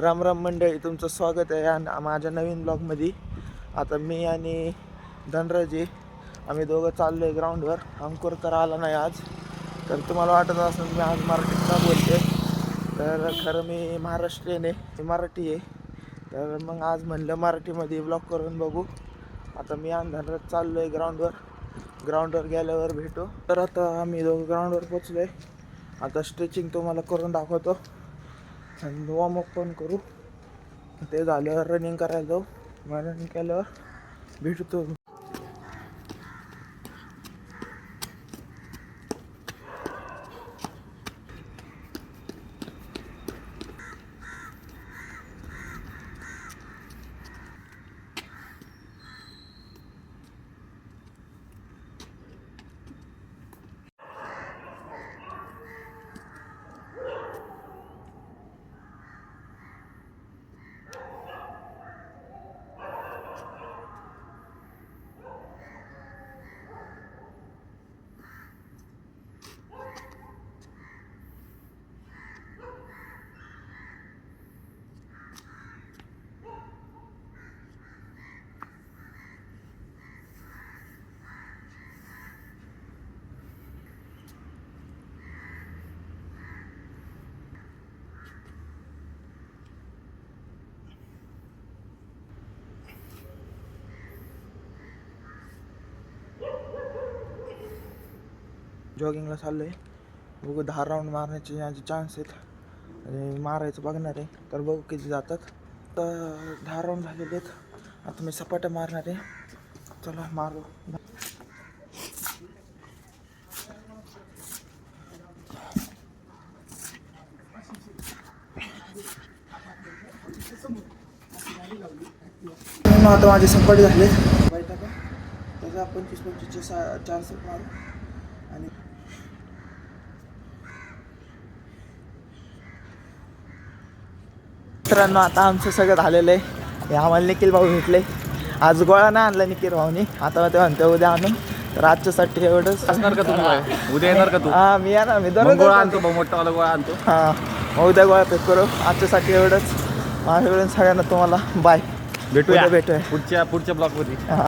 राम राम मंडळी, तुमचं स्वागत आहे माझ्या नवीन ब्लॉगमध्ये. आता मी आणि धनराजी आम्ही दोघं चाललो आहे ग्राउंडवर. अंकुर तर आला नाही आज, तर तुम्हाला वाटत असेल मी आज मराठीत का बोलते, तर खरं मी महाराष्ट्रीयन आहे, मी मराठी आहे. तर मग आज म्हणलं मराठीमध्ये ब्लॉग करून बघू. आता मी आणि धनराज चाललो आहे ग्राउंडवर गेल्यावर भेटू. तर आता आम्ही दोघं ग्राउंडवर पोचलो आहे. आता स्ट्रेचिंग तुम्हाला करून दाखवतो आणि वॉर्मअप पण करू. ते झाल्यावर रनिंग करायला जाऊ. रनिंग केल्यावर भेटतो. जॉगिंगला चाललो आहे. बघू 10 राऊंड मारण्याचे माझे चान्स आहेत आणि मारायचं बघणार आहे. तर बघू किती जातात. तर 10 राऊंड झालेले आहेत. आता मी सपाट्या मारणार आहे. चला मारू. आता माझे सपाटे झाले. त्याचा 25-25चे 4 सेट मारू. आणि मित्रांनो, आता आमचं सगळं झालेलं आहे. आम्हाला निखिल भाऊ भेटले. आज गोळा नाही आणला निखिल भाऊनी. आता ते म्हणते उद्या आणून. तर आजच्यासाठी एवढंच. असणार का तुम्ही? उद्या येणार का तू? हां, मी येणार. मी दररोज गोळा आणतो, मोठावाला गोळा आणतो. हां, उद्या गोळा पेक करू. आजच्यासाठी एवढंच. माझ्याकडून सगळ्यांना तुम्हाला बाय. भेटूया भेटूया पुढच्या ब्लॉगमध्ये.